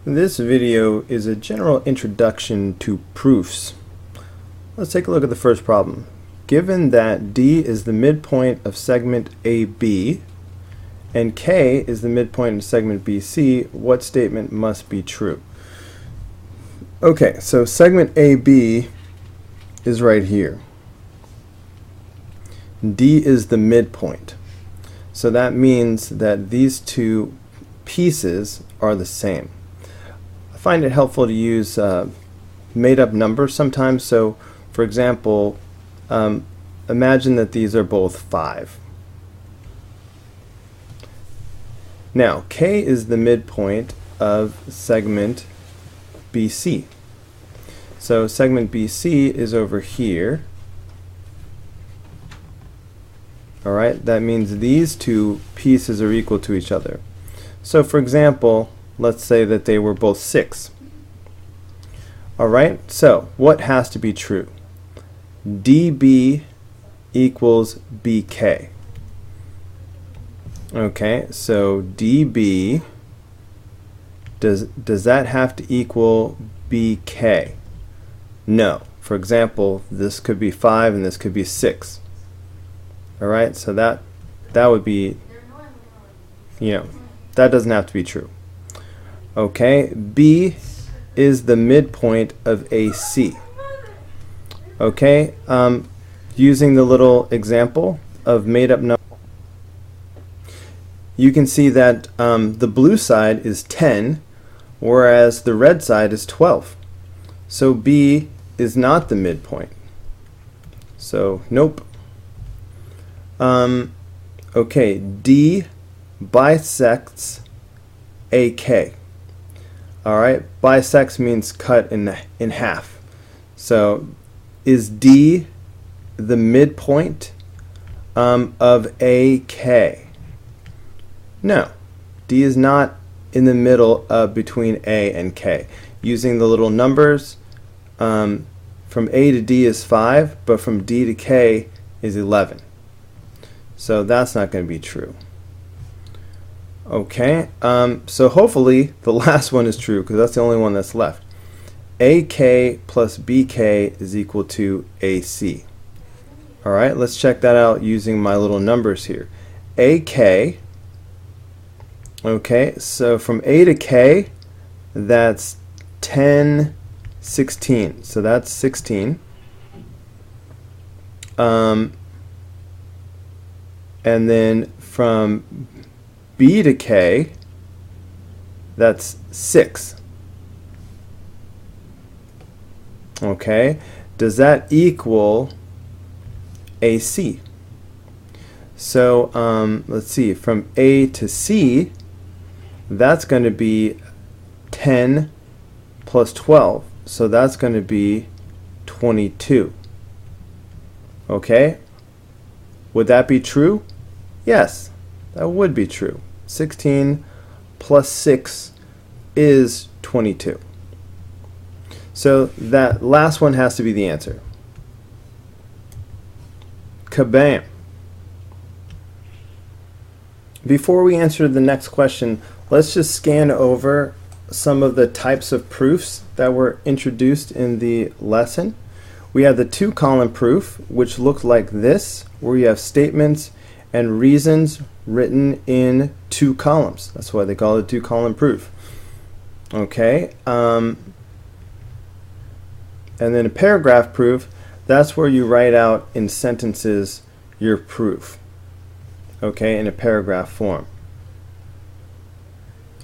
This video is a general introduction to proofs. Let's take a look at the first problem. Given that D is the midpoint of segment AB and K is the midpoint of segment BC, what statement must be true? Okay, so segment AB is right here. D is the midpoint. So that means that these two pieces are the same. I find it helpful to use made-up numbers sometimes. So, for example, imagine that these are both 5. Now, K is the midpoint of segment BC. So segment BC is over here. All right, that means these two pieces are equal to each other. So for example, let's say that they were both 6. All right, so what has to be true? DB equals BK. Okay, so DB, does that have to equal BK? No. For example, this could be 5 and this could be 6. All right, so that would be, that doesn't have to be true. Okay, B is the midpoint of AC. Okay, using the little example of made-up number, you can see that the blue side is 10, whereas the red side is 12. So B is not the midpoint. So nope. Okay, D bisects AK. Alright, bisects means cut in half. So is D the midpoint of AK? No, D is not in the middle between A and K. Using the little numbers, from A to D is 5, but from D to K is 11. So that's not going to be true. Okay, so hopefully the last one is true because that's the only one that's left. AK plus BK is equal to AC. All right, let's check that out using my little numbers here. AK, okay, so from A to K, that's 10, 16. So that's 16. And then from B to K, that's 6. Okay, does that equal AC? So let's see, from A to C, that's going to be 10 plus 12. So that's going to be 22. Okay, would that be true? Yes, that would be true. 16 plus 6 is 22. So that last one has to be the answer. Kabam! Before we answer the next question, let's just scan over some of the types of proofs that were introduced in the lesson. We have the 2-column proof, which looks like this, where you have statements and reasons written in 2 columns. That's why they call it 2-column proof. Okay, and then a paragraph proof, that's where you write out in sentences your proof. Okay, in a paragraph form.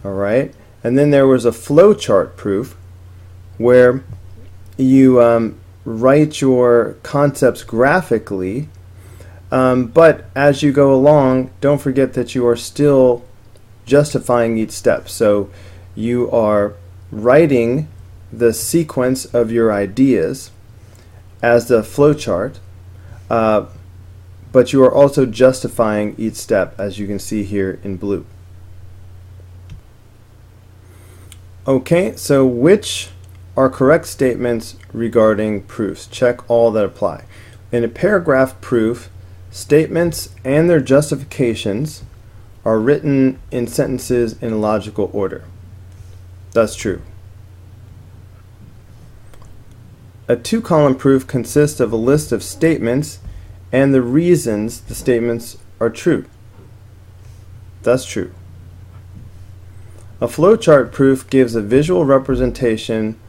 All right, and then there was a flowchart proof where you write your concepts graphically, but as you go along, don't forget that you are still justifying each step. So you are writing the sequence of your ideas as the flowchart, but you are also justifying each step, as you can see here in blue. Okay, so which are correct statements regarding proofs? Check all that apply. In a paragraph proof, statements and their justifications are written in sentences in a logical order. That's true. A two-column proof consists of a list of statements and the reasons the statements are true. That's true. A flowchart proof gives a visual representation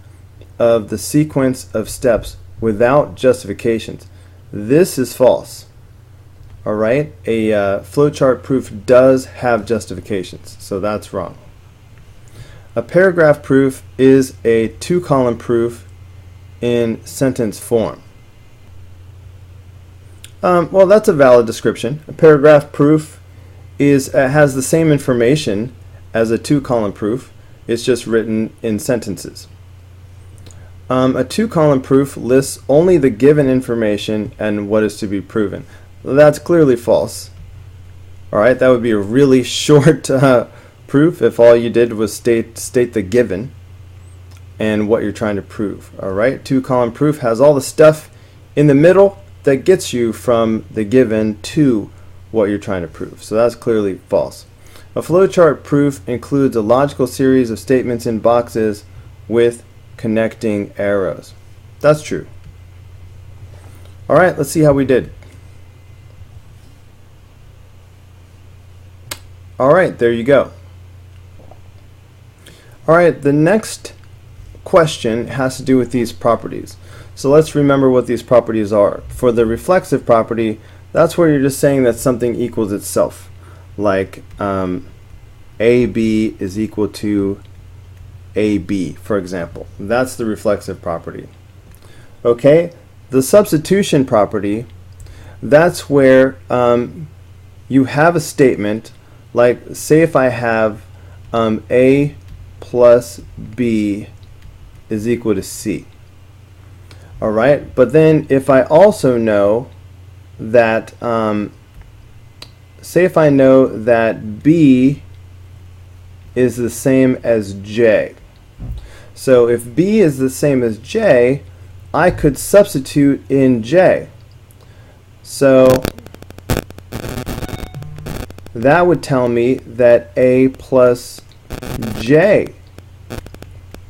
of the sequence of steps without justifications. This is false. Alright, a flowchart proof does have justifications, so that's wrong. A paragraph proof is a two-column proof in sentence form. Well, that's a valid description. A paragraph proof has the same information as a two-column proof. It's just written in sentences. A two-column proof lists only the given information and what is to be proven. That's clearly false. Alright, that would be a really short proof if all you did was state the given and what you're trying to prove. Alright, two-column proof has all the stuff in the middle that gets you from the given to what you're trying to prove. So that's clearly false. A flowchart proof includes a logical series of statements in boxes with connecting arrows. That's true. Alright, let's see how we did. Alright, there you go. Alright, the next question has to do with these properties. So let's remember what these properties are. For the reflexive property, that's where you're just saying that something equals itself. Like AB is equal to AB, for example. That's the reflexive property. Okay, the substitution property, that's where you have a statement, like say if I have A plus B is equal to C. Alright, but then if I also know that, say if I know that B is the same as J. So if B is the same as J, I could substitute in J. So that would tell me that A plus J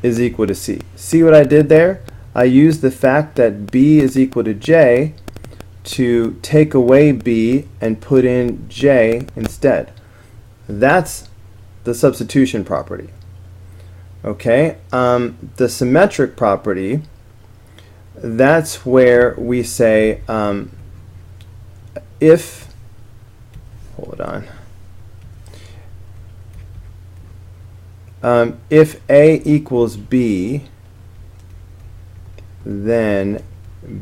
is equal to C. See what I did there? I used the fact that B is equal to J to take away B and put in J instead. That's the substitution property. Okay, the symmetric property, that's where we say if, hold on, if A equals B, then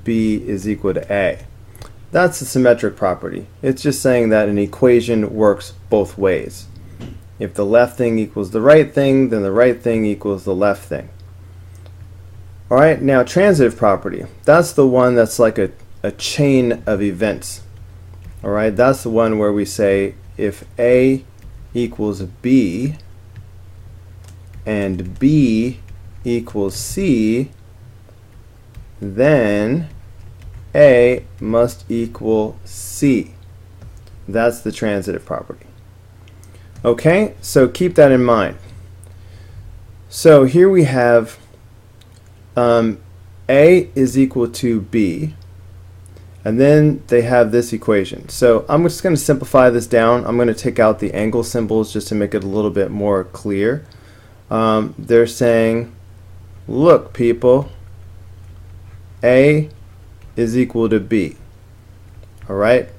B is equal to A. That's the symmetric property. It's just saying that an equation works both ways. If the left thing equals the right thing, then the right thing equals the left thing. Alright, now transitive property. That's the one that's like a chain of events. Alright, that's the one where we say if A equals B and B equals C, then A must equal C. That's the transitive property. Okay, so keep that in mind. So here we have A is equal to B, and then they have this equation. So I'm just going to simplify this down. I'm going to take out the angle symbols just to make it a little bit more clear. They're saying, look people, A is equal to B. Alright?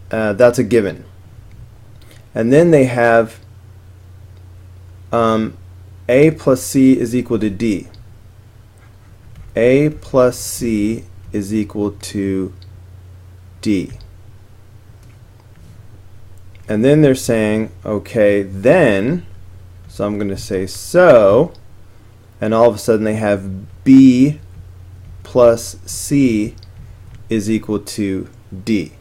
That's a given. And then they have A plus C is equal to D. A plus C is equal to D. And then they're saying, okay, then, so I'm going to say so, and all of a sudden they have B plus C is equal to D.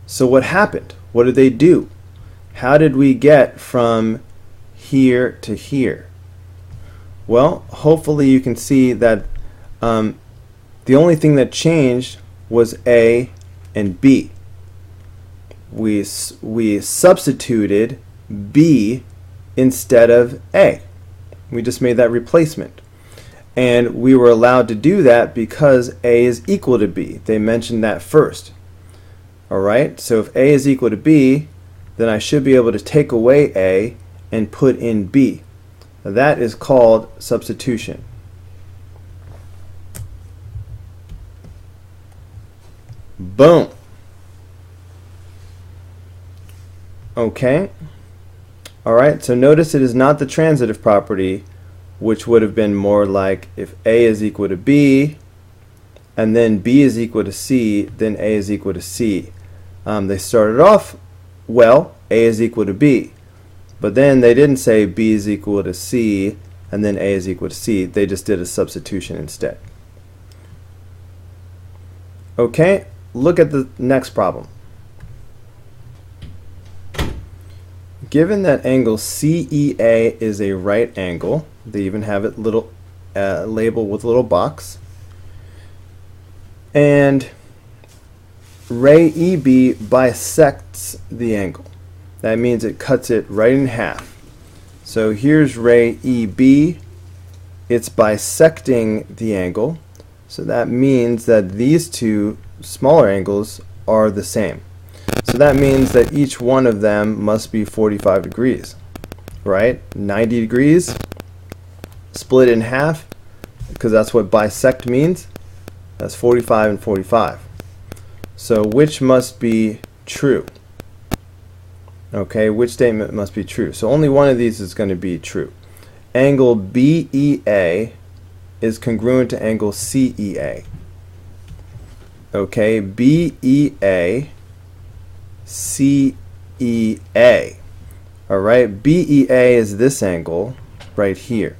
So what happened? What did they do? How did we get from here to here? Well, hopefully you can see that the only thing that changed was A and B. We substituted B instead of A. We just made that replacement. And we were allowed to do that because A is equal to B. They mentioned that first. Alright, so if A is equal to B, then I should be able to take away A and put in B. Now that is called substitution. Boom. Okay. Alright, so notice it is not the transitive property, which would have been more like if A is equal to B, and then B is equal to C, then A is equal to C. They started off, well, A is equal to B, but then they didn't say B is equal to C, and then A is equal to C. They just did a substitution instead. Okay, look at the next problem. Given that angle CEA is a right angle, they even have it little labeled with a little box, and ray EB bisects the angle. That means it cuts it right in half. So here's ray EB. It's bisecting the angle. So that means that these two smaller angles are the same. So that means that each one of them must be 45 degrees, right? 90 degrees, split in half, because that's what bisect means. That's 45 and 45. So which must be true? Okay, which statement must be true? So only one of these is going to be true. Angle BEA is congruent to angle CEA. Okay, BEA, CEA. Alright, BEA is this angle right here.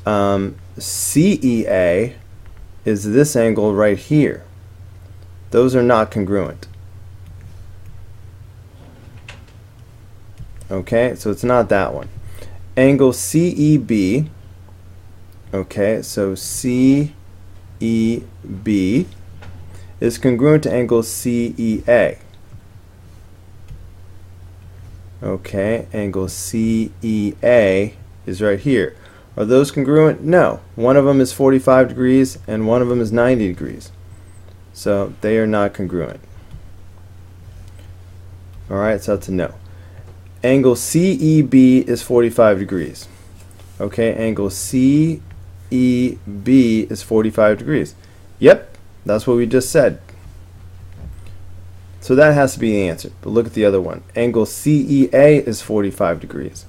CEA is this angle right here. Those are not congruent. Okay, so it's not that one. Angle CEB, okay, so CEB is congruent to angle CEA. Okay, angle CEA is right here. Are those congruent? No. One of them is 45 degrees and one of them is 90 degrees. So they are not congruent. Alright, so that's a no. Angle CEB is 45 degrees. Okay, angle CEB is 45 degrees. Yep, that's what we just said. So that has to be the answer. But look at the other one. Angle CEA is 45 degrees.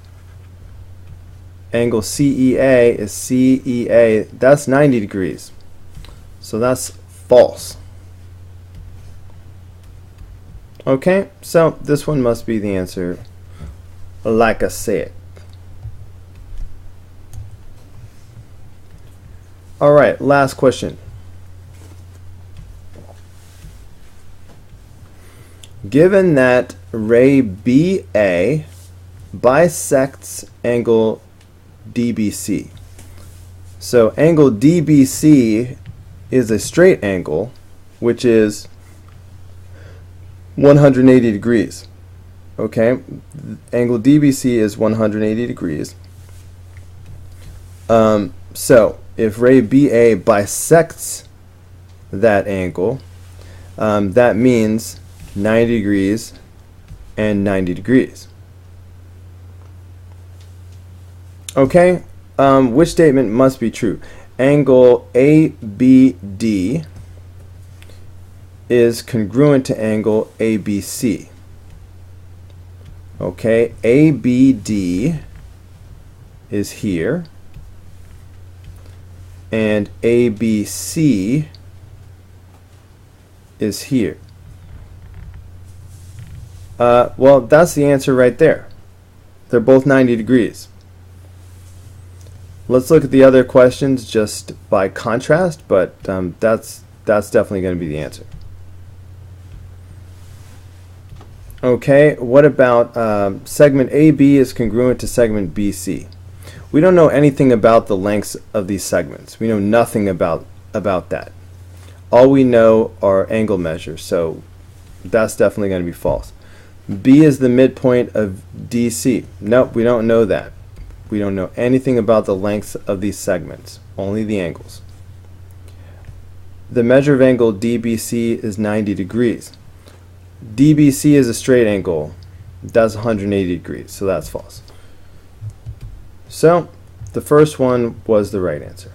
Angle CEA is CEA. That's 90 degrees. So that's false. Okay, so this one must be the answer, like I said. Alright, last question. Given that ray BA bisects angle DBC. So angle DBC is a straight angle, which is 180 degrees. Okay, angle DBC is 180 degrees. So if ray BA bisects that angle, that means 90 degrees and 90 degrees. Okay, which statement must be true? Angle ABD is congruent to angle ABC. Okay, ABD is here, and ABC is here. Well, that's the answer right there. They're both 90 degrees. Let's look at the other questions just by contrast, but that's definitely going to be the answer. Okay, what about segment AB is congruent to segment BC? We don't know anything about the lengths of these segments. We know nothing about that. All we know are angle measures, so that's definitely going to be false. B is the midpoint of DC. Nope, we don't know that. We don't know anything about the lengths of these segments, only the angles. The measure of angle DBC is 90 degrees. DBC is a straight angle. That's 180 degrees, so that's false. So the first one was the right answer.